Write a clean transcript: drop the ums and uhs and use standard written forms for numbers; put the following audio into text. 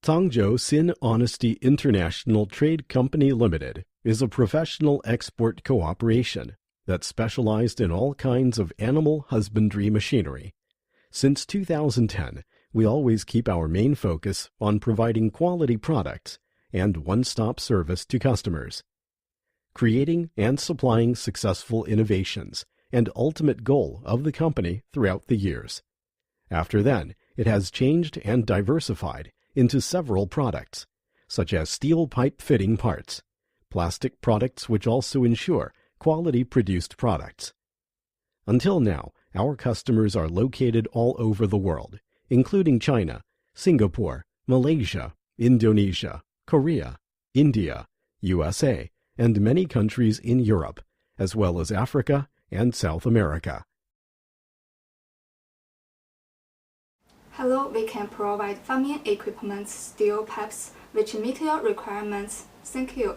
Zhangzhou Sin Honesty International Trade Company Limited is a professional export cooperation that specialized in all kinds of animal husbandry machinery. Since 2010, we always keep our main focus on providing quality products and one-stop service to customers. Creating and supplying successful innovations and ultimate goal of the company throughout the years. After then, it has changed and diversified into several products, such as steel pipe fitting parts, plastic products which also ensure quality produced products. Until now, our customers are located all over the world, including China, Singapore, Malaysia, Indonesia, Korea, India, USA, and many countries in Europe, as well as Africa and South America. Hello, we can provide farming equipment, steel pipes, which meet your requirements. Thank you.